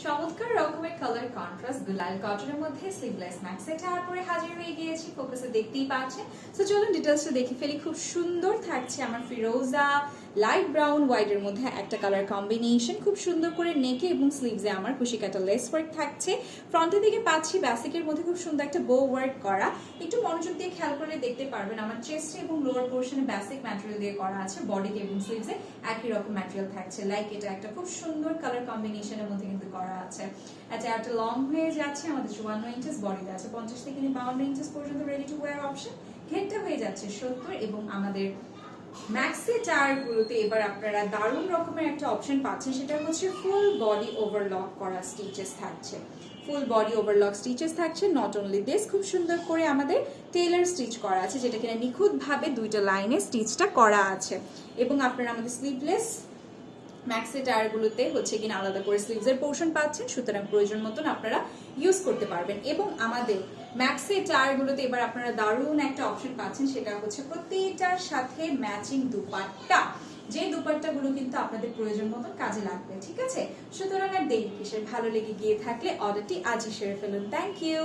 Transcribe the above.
চমৎকার রকমের colour contrast গুলাল কটনের মধ্যে স্লিভলেস ম্যাক্সি টার পরে হাজির হয়ে গিয়েছি। ফোকাসে দেখতেই পাচ্ছেন। সো চলুন ডিটেইলসটা দেখে ফেলি। খুব সুন্দর থাকছে আমার ফিরোজা লাইট ব্রাউন হোয়াইটের মধ্যে একটা কালার কম্বিনেশন। খুব সুন্দর করে নেকে এবং স্লিভসে আমার কুশি কাটা লেস ওয়ার্ক থাকছে। ফ্রন্টের দিকে পাচ্ছি বেসিকের মধ্যে খুব সুন্দর একটা বো ওয়ার্ক করা। একটু মনোযোগ দিয়ে খেয়াল করে দেখতে পারবেন আমার চেস্টে এবং লোয়ার পোর্শনে বেসিক ম্যাটেরিয়াল দিয়ে করা আছে। বডিতে এবং স্লিভসে একই রকম ম্যাটেরিয়াল থাকছে। লাইক এটা একটা খুব সুন্দর কালার কম্বিনেশনের মধ্যে কিন্তু করা আছে। এটা একটা লং হয়ে যাচ্ছে আমাদের 54 ইঞ্চেস, বডিতে আছে 50 থেকে 52 ইঞ্চেস পর্যন্ত রেডি টু ওয়্যার অপশন। ঘেরটা হয়ে যাচ্ছে 70 এবং আমাদের ম্যাক্সি টায়ারগুলোতে এবার আপনারা দারুণ রকমের একটা অপশন পাচ্ছেন, সেটা হচ্ছে ফুল বডি ওভারলক করা স্টিচেস থাকছে। ফুল বডি ওভারলক স্টিচেস থাকছে। নট অনলি দিস, খুব সুন্দর করে আমাদের টেইলার স্টিচ করা আছে, যেটা কিনা নিখুঁতভাবে দুইটা লাইনে স্টিচটা করা আছে। এবং আপনারা আমাদের স্লিভলেস ম্যাক্সি টায়ারগুলোতে হচ্ছে কিনা আলাদা করে স্লিভসের পোর্শন পাচ্ছেন, সুতরাং প্রয়োজন মতন আপনারা ইউজ করতে পারবেন। এবং আমাদের ম্যাক্সি টায়ারগুলোতে এবার আপনারা দারুণ একটা অপশন পাচ্ছেন, সেটা হচ্ছে প্রত্যেকটার সাথে ম্যাচিং দুপাট্টা। যে দুপাট্টাগুলো কিন্তু আপনাদের প্রয়োজন মতন কাজে লাগবে, ঠিক আছে? সুতরাং আর দেরি কিসের, ভালো লেগে গিয়ে থাকলে অর্ডারটি আজই সেরে ফেলুন। Thank you.